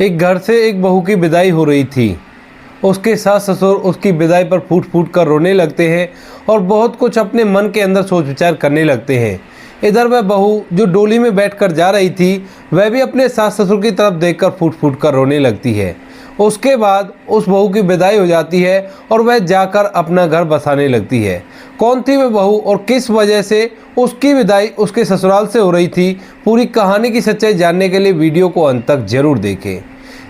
एक घर से एक बहू की विदाई हो रही थी। उसके सास ससुर उसकी विदाई पर फूट फूट कर रोने लगते हैं और बहुत कुछ अपने मन के अंदर सोच विचार करने लगते हैं। इधर वह बहू जो डोली में बैठकर जा रही थी, वह भी अपने सास ससुर की तरफ देखकर फूट फूट कर रोने लगती है। उसके बाद उस बहू की विदाई हो जाती है और वह जाकर अपना घर बसाने लगती है। कौन थी वह बहू और किस वजह से उसकी विदाई उसके ससुराल से हो रही थी, पूरी कहानी की सच्चाई जानने के लिए वीडियो को अंत तक जरूर देखें।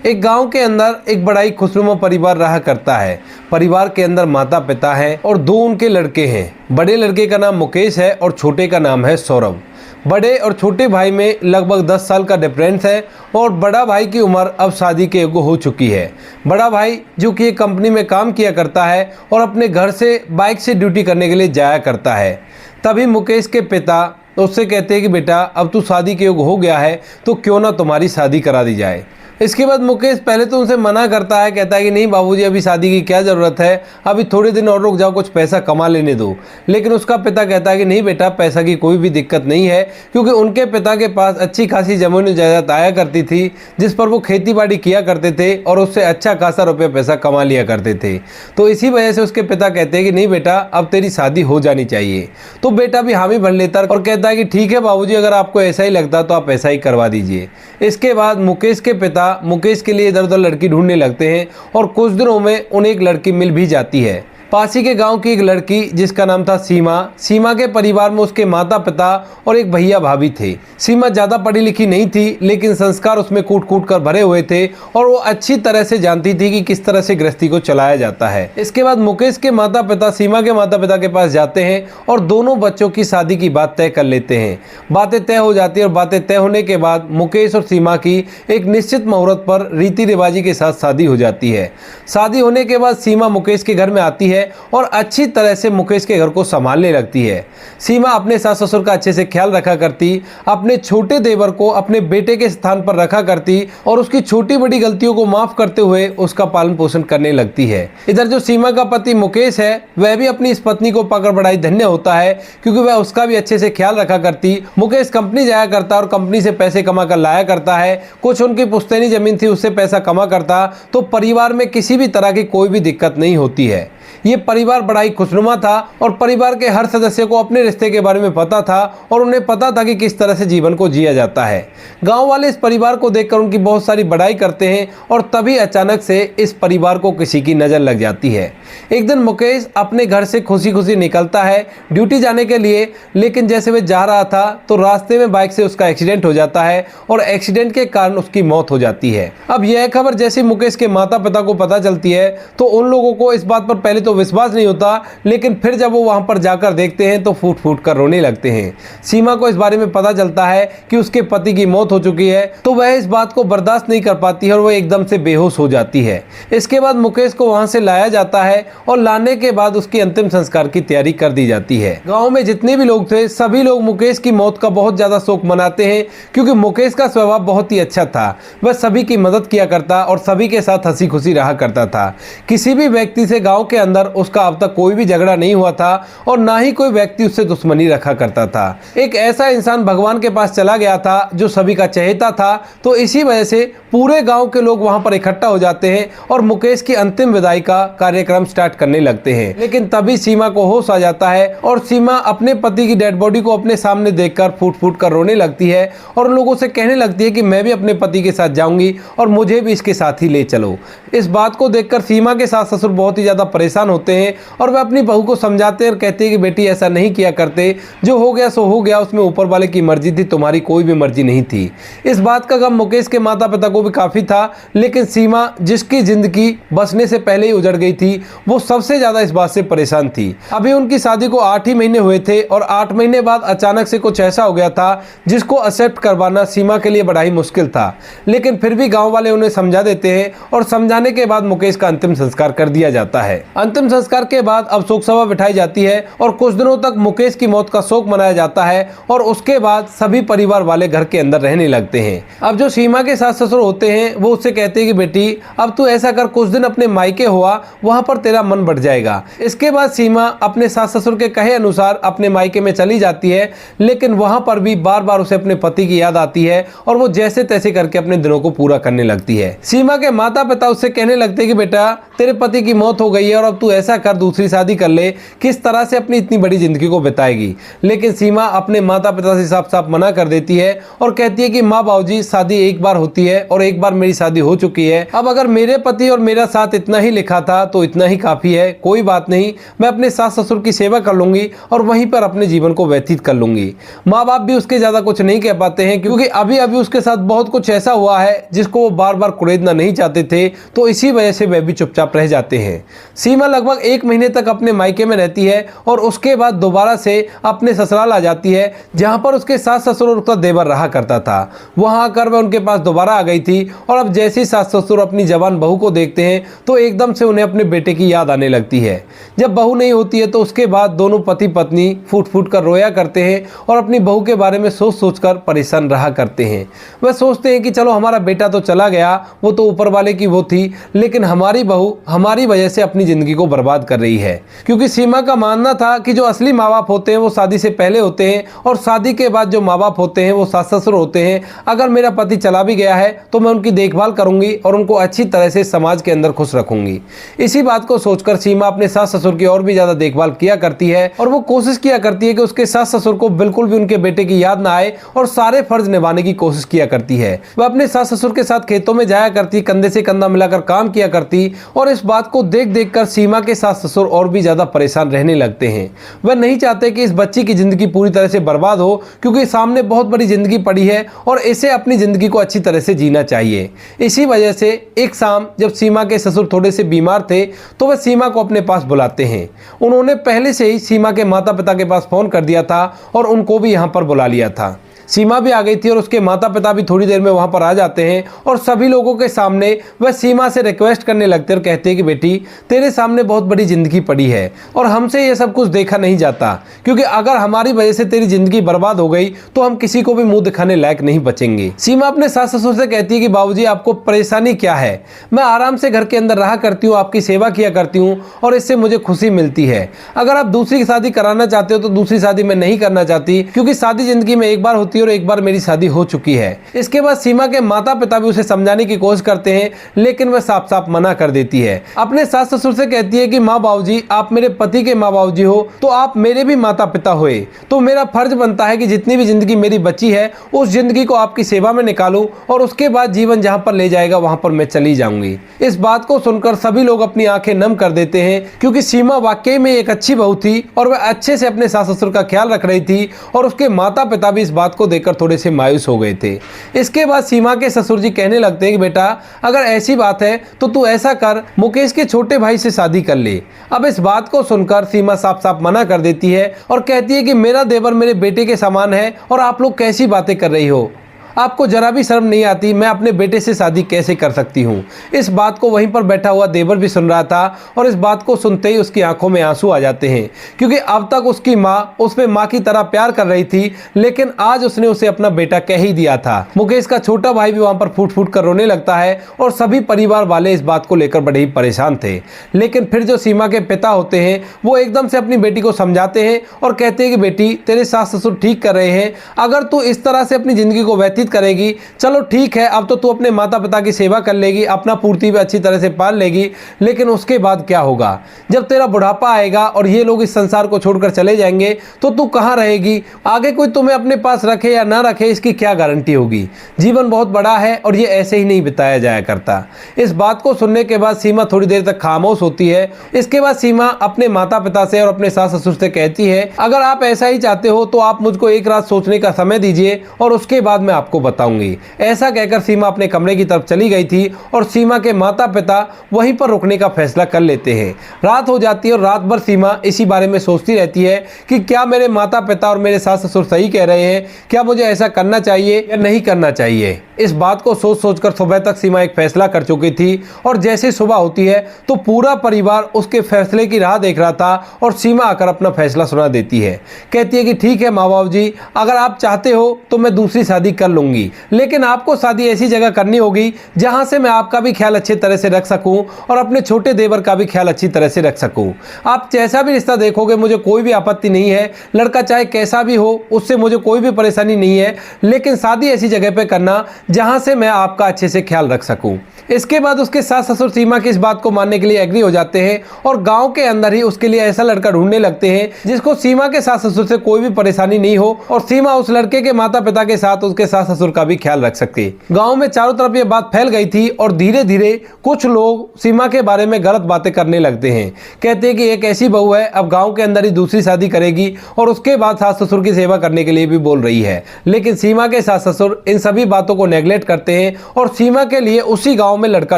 एक गांव के अंदर एक बड़ा ही खुशनुमा परिवार रहा करता है। परिवार के अंदर माता पिता हैं और दो उनके लड़के हैं। बड़े लड़के का नाम मुकेश है और छोटे का नाम है सौरभ। बड़े और छोटे भाई में लगभग 10 साल का डिफरेंस है और बड़ा भाई की उम्र अब शादी के योग्य हो चुकी है। बड़ा भाई जो कि एक कंपनी में काम किया करता है और अपने घर से बाइक से ड्यूटी करने के लिए जाया करता है। तभी मुकेश के पिता उससे कहते हैं कि बेटा, अब तू शादी के योग्य हो गया है तो क्यों ना तुम्हारी शादी करा दी जाए। इसके बाद मुकेश पहले तो उनसे मना करता है, कहता है कि नहीं बाबूजी, अभी शादी की क्या ज़रूरत है, अभी थोड़े दिन और रुक जाओ, कुछ पैसा कमा लेने दो। लेकिन उसका पिता कहता है कि नहीं बेटा, पैसा की कोई भी दिक्कत नहीं है, क्योंकि उनके पिता के पास अच्छी खासी जमीन जायदाद आया करती थी जिस पर वो खेती बाड़ी किया करते थे और उससे अच्छा खासा रुपया पैसा कमा लिया करते थे। तो इसी वजह से उसके पिता कहते हैं कि नहीं बेटा, अब तेरी शादी हो जानी चाहिए। तो बेटा भी हामी भर लेता और कहता है कि ठीक है बाबूजी, अगर आपको ऐसा ही लगता तो आप ऐसा ही करवा दीजिए। इसके बाद मुकेश के पिता मुकेश के लिए इधर उधर लड़की ढूंढने लगते हैं और कुछ दिनों में उन्हें एक लड़की मिल भी जाती है। पास ही के गांव की एक लड़की जिसका नाम था सीमा। सीमा के परिवार में उसके माता पिता और एक भैया भाभी थे। सीमा ज़्यादा पढ़ी लिखी नहीं थी, लेकिन संस्कार उसमें कूट कूट कर भरे हुए थे और वो अच्छी तरह से जानती थी कि किस तरह से गृहस्थी को चलाया जाता है। इसके बाद मुकेश के माता पिता सीमा के माता पिता के पास जाते हैं और दोनों बच्चों की शादी की बात तय कर लेते हैं। बातें तय हो जाती है और बातें तय होने के बाद मुकेश और सीमा की एक निश्चित मुहूर्त पर रीति रिवाजी के साथ शादी हो जाती है। शादी होने के बाद सीमा मुकेश के घर में आती है और अच्छी तरह से मुकेश के घर को संभालने लगती है। सीमा अपने सास ससुर का अच्छे से ख्याल रखा करती, अपने छोटे देवर को अपने बेटे के स्थान पर रखा करती और उसकी छोटी बड़ी गलतियों को माफ करते हुए उसका पालन पोषण करने लगती है। इधर जो सीमा का पति मुकेश है, वह भी अपनी इस पत्नी को पाकर बड़ा ही धन्य होता है, क्योंकि वह उसका भी अच्छे से ख्याल रखा करती। मुकेश कंपनी जाया करता और कंपनी से पैसे कमा कर लाया करता है। कुछ उनकी पुश्तैनी जमीन थी, उससे पैसा कमा करता, तो परिवार में किसी भी तरह की कोई भी दिक्कत नहीं होती है। ये परिवार बड़ा ही खुशनुमा था और परिवार के हर सदस्य को अपने रिश्ते के बारे में पता था और उन्हें पता था कि किस तरह से जीवन को जिया जाता है। गांव वाले इस परिवार को देखकर उनकी बहुत सारी बड़ाई करते हैं और तभी अचानक से इस परिवार को किसी की नज़र लग जाती है। एक दिन मुकेश अपने घर से खुशी खुशी निकलता है ड्यूटी जाने के लिए, लेकिन जैसे वह जा रहा था तो रास्ते में बाइक से उसका एक्सीडेंट हो जाता है और एक्सीडेंट के कारण उसकी मौत हो जाती है। अब यह खबर जैसे मुकेश के माता पिता को पता चलती है तो उन लोगों को इस बात पर पहले तो विश्वास नहीं होता, लेकिन फिर जब वो वहां पर जाकर देखते हैं तो फूट फूट कर रोने लगते हैं। सीमा को इस बारे में पता चलता है कि उसके पति की मौत हो चुकी है, तो वह इस बात को बर्दाश्त नहीं कर पाती है और वह एकदम से बेहोश हो जाती है। इसके बाद मुकेश को वहां से लाया जाता है और लाने के बाद उसकी अंतिम संस्कार की तैयारी कर दी जाती है। गाँव में जितने भी लोग थे, सभी लोग मुकेश की मौत का बहुत ज्यादा शोक मनाते हैं, क्योंकि मुकेश का स्वभाव बहुत ही अच्छा था। वह सभी की मदद किया करता और सभी के साथ हंसी खुशी रहा करता था। किसी भी व्यक्ति से गाँव के अंदर उसका अब तक कोई भी झगड़ा नहीं हुआ था और ना ही कोई व्यक्ति उससे दुश्मनी रखा करता था। एक ऐसा इंसान भगवान के पास चला गया था जो सभी का चहेता था, तो इसी वजह से पूरे गांव के लोग वहां पर इकट्ठा हो जाते हैं और मुकेश की अंतिम विदाई का कार्यक्रम स्टार्ट करने लगते हैं। लेकिन तभी सीमा को होश आ जाता है और सीमा अपने पति की डेड बॉडी को अपने सामने देखकर फूट फूट कर रोने लगती है और उन लोगों से कहने लगती है कि मैं भी अपने पति के साथ जाऊंगी और मुझे भी इसके साथ ही ले चलो। इस बात को देखकर सीमा के सास ससुर बहुत ही ज्यादा परेशान होते हैं और वह अपनी बहू को समझाते हैं और कहते हैं कि बेटी ऐसा नहीं किया करते, जो हो गया सो हो गया, उसमें ऊपर वाले की मर्जी थी, तुम्हारी कोई भी मर्जी नहीं थी। इस बात का गम मुकेश के माता पिता को भी काफी था, लेकिन सीमा जिसकी जिंदगी बसने से पहले ही उजड़ गई थी, वो सबसे ज्यादा इस बात से परेशान थी। अभी उनकी शादी को 8 ही महीने हुए थे और 8 महीने बाद अचानक से कुछ ऐसा हो गया था जिसको एक्सेप्ट करवाना सीमा के लिए बड़ा ही मुश्किल था। लेकिन फिर भी गाँव वाले उन्हें समझा देते हैं और समझाने के बाद मुकेश का अंतिम संस्कार कर दिया जाता है। अंतिम संस्कार के बाद अब शोक सभा बिठाई जाती है और कुछ दिनों तक मुकेश की मौत का शोक मनाया जाता है और उसके बाद सभी परिवार वाले घर के अंदर रहने लगते हैं। अब जो सीमा के सास ससुर होते हैं वो उससे कहते हैं कि बेटी अब तू ऐसा कर, कुछ दिन अपने मायके हुआ, वहां पर तेरा मन बढ़ जाएगा। इसके बाद सीमा अपने सास ससुर के कहे अनुसार अपने मायके में चली जाती है, लेकिन वहां पर भी बार बार उसे अपने पति की याद आती है और वो जैसे तैसे करके अपने दिनों को पूरा करने लगती है। सीमा के माता पिता उससे कहने लगते हैं कि बेटा तेरे पति की मौत हो गई है और अब तू ऐसा कर, दूसरी शादी कर ले, किस तरह से अपनी इतनी बड़ी जिंदगी को बिताएगी। लेकिन सीमा अपने माता पिता से साफ साफ मना कर देती है और कहती है कि माँ बाबूजी, शादी एक बार होती है और एक बार मेरी शादी हो चुकी है। अब अगर मेरे पति और मेरा साथ इतना ही लिखा था तो इतना ही काफी है, कोई बात नहीं, मैं अपने सास ससुर की सेवा कर लूंगी और वहीं पर अपने जीवन को व्यतीत कर लूंगी। माँ बाप भी उसके ज्यादा कुछ नहीं कह पाते हैं, क्योंकि अभी अभी उसके साथ बहुत कुछ ऐसा हुआ है जिसको वो बार बार कुरेदना नहीं चाहते थे, तो इसी वजह से वे भी चुपचाप रह जाते हैं। सीमा लगभग 1 महीने तक अपने मायके में रहती है और उसके बाद दोबारा से अपने ससुराल आ जाती है, जहां पर उसके सास ससुर और उसका देवर रहा करता था। वहां आकर वह उनके पास दोबारा आ गई थी और अब जैसे ही सास ससुर अपनी जवान बहू को देखते हैं तो एकदम से उन्हें अपने बेटे की याद आने लगती है। जब बहू नहीं होती है तो उसके बाद दोनों पति पत्नी फूट फूट कर रोया करते हैं और अपनी बहू के बारे में सोच सोच कर परेशान रहा करते हैं। वह सोचते हैं कि चलो हमारा बेटा तो चला गया, वो तो ऊपर वाले की वो थी, लेकिन हमारी बहू हमारी वजह से अपनी जिंदगी को बर्बाद कर रही है। क्योंकि सीमा का मानना था कि जो असली माँ बाप होते हैं वो शादी से पहले होते हैं और शादी के बाद जो माँ बाप होते हैं वो सास ससुर होते हैं। अगर मेरा पति चला भी गया है तो मैं उनकी देखभाल करूंगी और उनको अच्छी तरह से समाज के अंदर खुश रखूंगी। इसी बात को सोचकर सीमा अपने सास ससुर की और भी ज्यादा देखभाल किया करती है और वो कोशिश किया करती है कि उसके सास ससुर को बिल्कुल भी उनके बेटे की याद ना आए और सारे फर्ज निभाने की कोशिश किया करती है। वह अपने सास ससुर के साथ खेतों में जाया करती, कंधे से कंधा मिलाकर काम किया करती और इस बात को देख देख कर सीमा के सास ससुर और भी ज्यादा परेशान रहने लगते हैं। वह नहीं चाहते कि इस बच्ची की जिंदगी पूरी तरह से बर्बाद हो, क्योंकि सामने बहुत बड़ी जिंदगी पड़ी है और इसे अपनी जिंदगी को अच्छी तरह से जीना चाहिए। इसी वजह से एक शाम जब सीमा के ससुर थोड़े से बीमार थे तो वह सीमा को अपने पास बुलाते हैं। उन्होंने पहले से ही सीमा के माता पिता के पास फोन कर दिया था और उनको भी यहाँ पर बुला लिया था। सीमा भी आ गई थी और उसके माता पिता भी थोड़ी देर में वहां पर आ जाते हैं और सभी लोगों के सामने वह सीमा से रिक्वेस्ट करने लगते हैं और कहते हैं कि बेटी तेरे सामने बहुत बड़ी जिंदगी पड़ी है और हमसे ये सब कुछ देखा नहीं जाता, क्योंकि अगर हमारी वजह से तेरी जिंदगी बर्बाद हो गई तो हम किसी को भी मुंह दिखाने लायक नहीं बचेंगे। सीमा अपने सास ससुर से कहती है कि बाबूजी आपको परेशानी क्या है, मैं आराम से घर के अंदर रहा करती हूँ, आपकी सेवा किया करती हूँ और इससे मुझे खुशी मिलती है। अगर आप दूसरी शादी कराना चाहते हो तो दूसरी शादी मैं नहीं करना चाहती, क्योंकि शादी जिंदगी में एक बार होती है और एक बार मेरी शादी हो चुकी है। इसके बाद सीमा के माता पिता भी उसे समझाने की कोशिश करते हैं, लेकिन वह साफ साफ मना कर देती है। अपने सास ससुर से कहती है कि माँ बाबूजी आप मेरे पति के माँ बाबूजी हो तो आप मेरे भी माता पिता हुए, तो मेरा फर्ज बनता है कि जितनी भी जिंदगी मेरी बची है उस जिंदगी को आपकी सेवा में निकालूं और उसके बाद जीवन जहां पर ले जाएगा वहां पर मैं चली जाऊंगी। इस बात को सुनकर सभी लोग अपनी आंखें नम कर देते हैं, क्योंकि सीमा वाकई में एक अच्छी बहू थी और वह अच्छे से अपने सास ससुर का ख्याल रख रही थी और उसके माता पिता भी इस बात को देखकर थोड़े से मायूस हो गए थे। इसके बाद सीमा के ससुर जी कहने लगते हैं कि बेटा अगर ऐसी बात है तो तू ऐसा कर, मुकेश के छोटे भाई से शादी कर ले। अब इस बात को सुनकर सीमा साफ साफ मना कर देती है और कहती है कि मेरा देवर मेरे बेटे के समान है और आप लोग कैसी बातें कर रही हो, आपको जरा भी शर्म नहीं आती, मैं अपने बेटे से शादी कैसे कर सकती हूँ। इस बात को वहीं पर बैठा हुआ देवर भी सुन रहा था और इस बात को सुनते ही उसकी आंखों में आंसू आ जाते हैं, क्योंकि अब तक उसकी माँ उसमें माँ की तरह प्यार कर रही थी, लेकिन आज उसने उसे अपना बेटा कह ही दिया था। मुकेश का छोटा भाई भी वहां पर फूट फूट कर रोने लगता है और सभी परिवार वाले इस बात को लेकर बड़े ही परेशान थे। लेकिन फिर जो सीमा के पिता होते हैं वो एकदम से अपनी बेटी को समझाते हैं और कहते हैं कि बेटी तेरे सास ससुर ठीक कर रहे हैं, अगर तू इस तरह से अपनी जिंदगी को व्यतीत करेगी, चलो ठीक है, अब तो तू अपने माता पिता की सेवा कर लेगी, अपना पूर्ति भी अच्छी तरह से पाल लेगी, लेकिन उसके बाद क्या होगा? जब तेरा बुढ़ापा आएगा और ये लोग इस संसार को छोड़कर चले जाएंगे तो तू कहाँ रहेगी? आगे कोई तुम्हें अपने पास रखे या ना रखे इसकी क्या गारंटी होगी? जीवन बहुत बड़ा है और ये ऐसे ही नहीं बिताया जाया करता। इस बात को सुनने के बाद सीमा थोड़ी देर तक खामोश होती है। इसके बाद सीमा अपने माता पिता से और अपने सास ससुर से कहती है, अगर आप ऐसा ही चाहते हो तो आप मुझको एक रात सोचने का समय दीजिए और उसके बाद मैं आपको बताऊंगी। ऐसा कहकर सीमा अपने कमरे की तरफ चली गई थी और सीमा के माता पिता वहीं पर रुकने का फैसला कर लेते हैं। रात हो जाती है और रात भर सीमा इसी बारे में सोचती रहती है कि क्या मेरे माता पिता और मेरे सास ससुर सही कह रहे हैं, क्या मुझे ऐसा करना चाहिए या नहीं करना चाहिए। इस बात को सोच सोचकर सुबह तक सीमा एक फैसला कर चुकी थी और जैसे सुबह होती है तो पूरा परिवार उसके फैसले की राह देख रहा था और सीमा आकर अपना फैसला सुना देती है। कहती है कि ठीक है माँ बाबू जी, अगर आप चाहते हो तो मैं दूसरी शादी कर लूँगी, लेकिन आपको शादी ऐसी जगह करनी होगी जहाँ से मैं आपका भी ख्याल अच्छी तरह से रख सकूँ और अपने छोटे देवर का भी ख्याल अच्छी तरह से रख सकूँ। आप जैसा भी रिश्ता देखोगे मुझे कोई भी आपत्ति नहीं है, लड़का चाहे कैसा भी हो उससे मुझे कोई भी परेशानी नहीं है, लेकिन शादी ऐसी जगह पे करना जहां से मैं आपका अच्छे से ख्याल रख सकूं। इसके बाद उसके सास ससुर सीमा की इस बात को मानने के लिए एग्री हो जाते हैं और गांव के अंदर ही उसके लिए ऐसा लड़का ढूंढने लगते हैं जिसको सीमा के सास ससुर से कोई भी परेशानी नहीं हो और सीमा उस लड़के के माता पिता के साथ उसके सास ससुर का भी ख्याल रख सके। गाँव में चारों तरफ ये बात फैल गई थी और धीरे धीरे कुछ लोग सीमा के बारे में गलत बातें करने लगते हैं। कहते हैं कि एक ऐसी बहू है अब गाँव के अंदर ही दूसरी शादी करेगी और उसके बाद सास ससुर की सेवा करने के लिए भी बोल रही है। लेकिन सीमा के सास ससुर इन सभी बातों को नेगलेक्ट करते हैं और सीमा के लिए उसी गांव में लड़का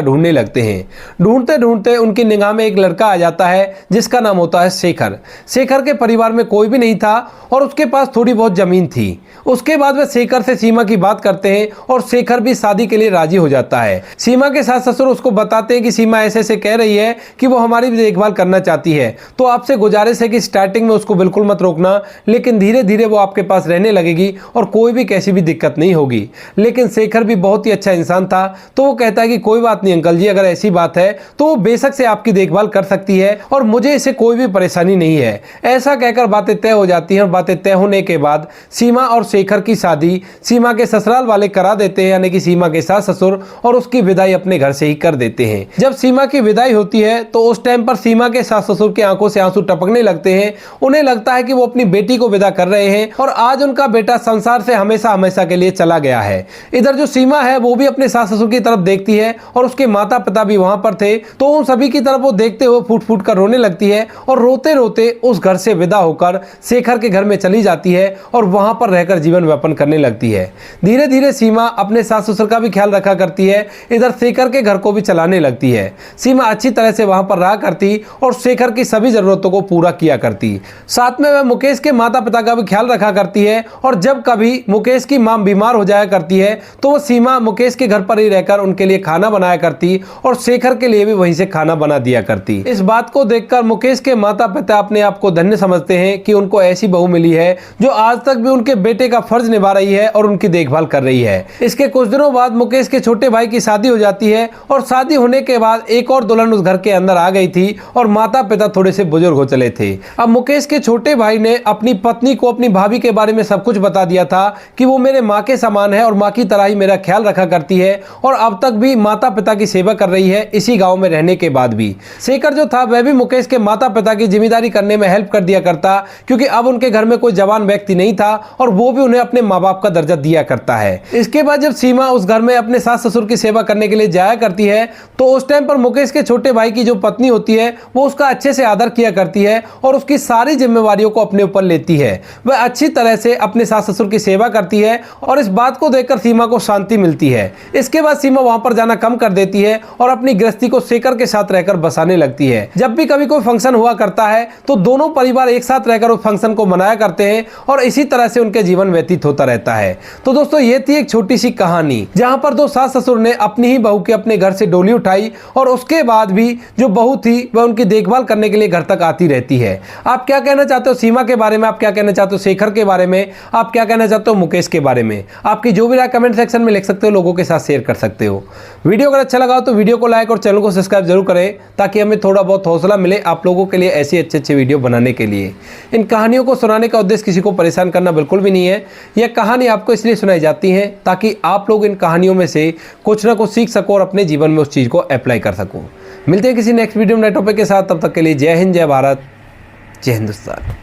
ढूंढने लगते हैं। ढूंढते ढूंढते उनकी निगाह में एक लड़का आ जाता है जिसका नाम होता है शेखर। शेखर के परिवार में कोई भी नहीं था और उसके पास थोड़ी बहुत जमीन थी। उसके बाद वे शेखर से सीमा की बात करते हैं और शेखर भी शादी के लिए राजी हो जाता है। सीमा के सास ससुर उसको बताते हैं कि सीमा ऐसे ऐसे कह रही है कि वो हमारी भी देखभाल करना चाहती है, तो आपसे गुजारिश है कि स्टार्टिंग में उसको बिल्कुल मत रोकना, लेकिन धीरे धीरे वो आपके पास रहने लगेगी और कोई भी कैसी भी दिक्कत नहीं होगी। लेकिन शेखर भी बहुत ही अच्छा इंसान था, तो वो कहता है कि कोई बात नहीं अंकल जी, अगर ऐसी बात है तो वो बेशक से आपकी देखभाल कर सकती है और मुझे इससे कोई भी परेशानी नहीं है। ऐसा कहकर बातें तय हो जाती हैं और बातें तय होने के बाद सीमा और शेखर की शादी सीमा के ससुराल वाले करा देते हैं, यानी कि सीमा के सास ससुर, और उसकी विदाई अपने घर से ही कर देते हैं। जब सीमा की विदाई होती है तो उस टाइम पर सीमा के सास ससुर की आंखों से आंसू टपकने लगते हैं। उन्हें लगता है कि वो अपनी बेटी को विदा कर रहे हैं और आज उनका बेटा संसार से हमेशा हमेशा के लिए चला गया है। इधर जो सीमा है वो भी अपने सास ससुर की तरफ देखती है और उसके माता पिता भी वहां पर थे, तो उन सभी की तरफ वो देखते हुए फूट फूट कर रोने लगती है और रोते रोते उस घर से विदा होकर शेखर के घर में चली जाती है और वहां पर रहकर जीवन यापन करने लगती है। धीरे धीरे सीमा अपने सास ससुर का भी ख्याल रखा करती है, इधर शेखर के घर को भी चलाने लगती है। सीमा अच्छी तरह से वहां पर रहा करती और शेखर की सभी जरूरतों को पूरा किया करती। साथ में वह मुकेश के माता पिता का भी ख्याल रखा करती है और जब कभी मुकेश की मां बीमार हो जाया करती है तो वो सीमा मुकेश के घर पर ही रहकर उनके लिए खाना बनाया करती और शेखर के लिए भी वहीं से खाना बना दिया करती। इस बात को देखकर मुकेश के माता पिता अपने आप को धन्य समझते हैं कि उनको ऐसी बहू मिली है जो आज तक भी उनके बेटे का फर्ज निभा रही है और उनकी देखभाल कर रही है। इसके कुछ दिनों बाद मुकेश के छोटे भाई की शादी हो जाती है और शादी होने के बाद एक और दुल्हन उस घर के अंदर आ गई थी और माता पिता थोड़े से बुजुर्ग हो चले थे। अब मुकेश के छोटे भाई ने अपनी पत्नी को अपनी भाभी के बारे में सब कुछ बता दिया था कि वो मेरे माँ के समान है और माँ की तरह ही मेरा ख्याल रखा करती है और अब तक भी माता पिता की सेवा कर रही है इसी गांव में रहने के बाद भी। शेखर जो था वह भी मुकेश के माता पिता की जिम्मेदारी करने में हेल्प कर दिया करता, क्योंकि अब उनके घर में कोई जवान व्यक्ति नहीं था और वो भी उन्हें अपने माँ बाप का दर्जा दिया करता है। इसके बाद जब सीमा उस घर में अपने सास ससुर की सेवा करने के लिए जाया करती है तो उस टाइम पर मुकेश के छोटे भाई की जो पत्नी होती है वो उसका अच्छे से आदर किया करती है और उसकी सारी जिम्मेवारियों को अपने ऊपर लेती है। वह अच्छी तरह से अपने सास ससुर की सेवा करती है और इस बात को देखकर सीमा को शांति मिलती है। इसके बाद सीमा वहां पर जाना कम कर देती है और अपनी गृहस्थी को शेखर के साथ रहकर बसाने लगती है। जब भी कभी कोई फंक्शन हुआ करता है तो दोनों परिवार एक साथ रहकर उस फंक्शन को मनाया करते हैं और इसी तरह से उनके जीवन व्यतीत होता रहता है। तो दोस्तों ये थी एक छोटी सी कहानी जहां पर दो सास ससुर ने अपनी ही बहू के अपने घर से डोली उठाई और उसके बाद भी जो बहू थी वह उनकी देखभाल करने के लिए घर तक आती रहती है। आप क्या कहना चाहते हो सीमा के बारे में, आप क्या कहना चाहते हो शेखर के बारे में, आप क्या कहना चाहते हो मुकेश के बारे में? आपकी जो भी राय कमेंट सेक्शन में लिख सकते हो, लोगों के साथ शेयर कर सकते हो। वीडियो अगर अच्छा लगा हो तो वीडियो को लाइक और चैनल को सब्सक्राइब जरूर करें ताकि हमें थोड़ा बहुत हौसला मिले आप लोगों के लिए ऐसी अच्छे वीडियो बनाने के लिए। इन कहानियों को सुनाने का उद्देश्य किसी को परेशान करना बिल्कुल भी नहीं है। यह कहानी आपको इसलिए सुनाई जाती है ताकि आप लोग इन कहानियों में से कुछ ना कुछ सीख सको और अपने जीवन में उस चीज़ को अप्लाई कर सको। मिलते हैं किसी नेक्स्ट वीडियो में नए टॉपिक के साथ, तब तक के लिए जय हिंद, जय भारत, जय हिंदुस्तान।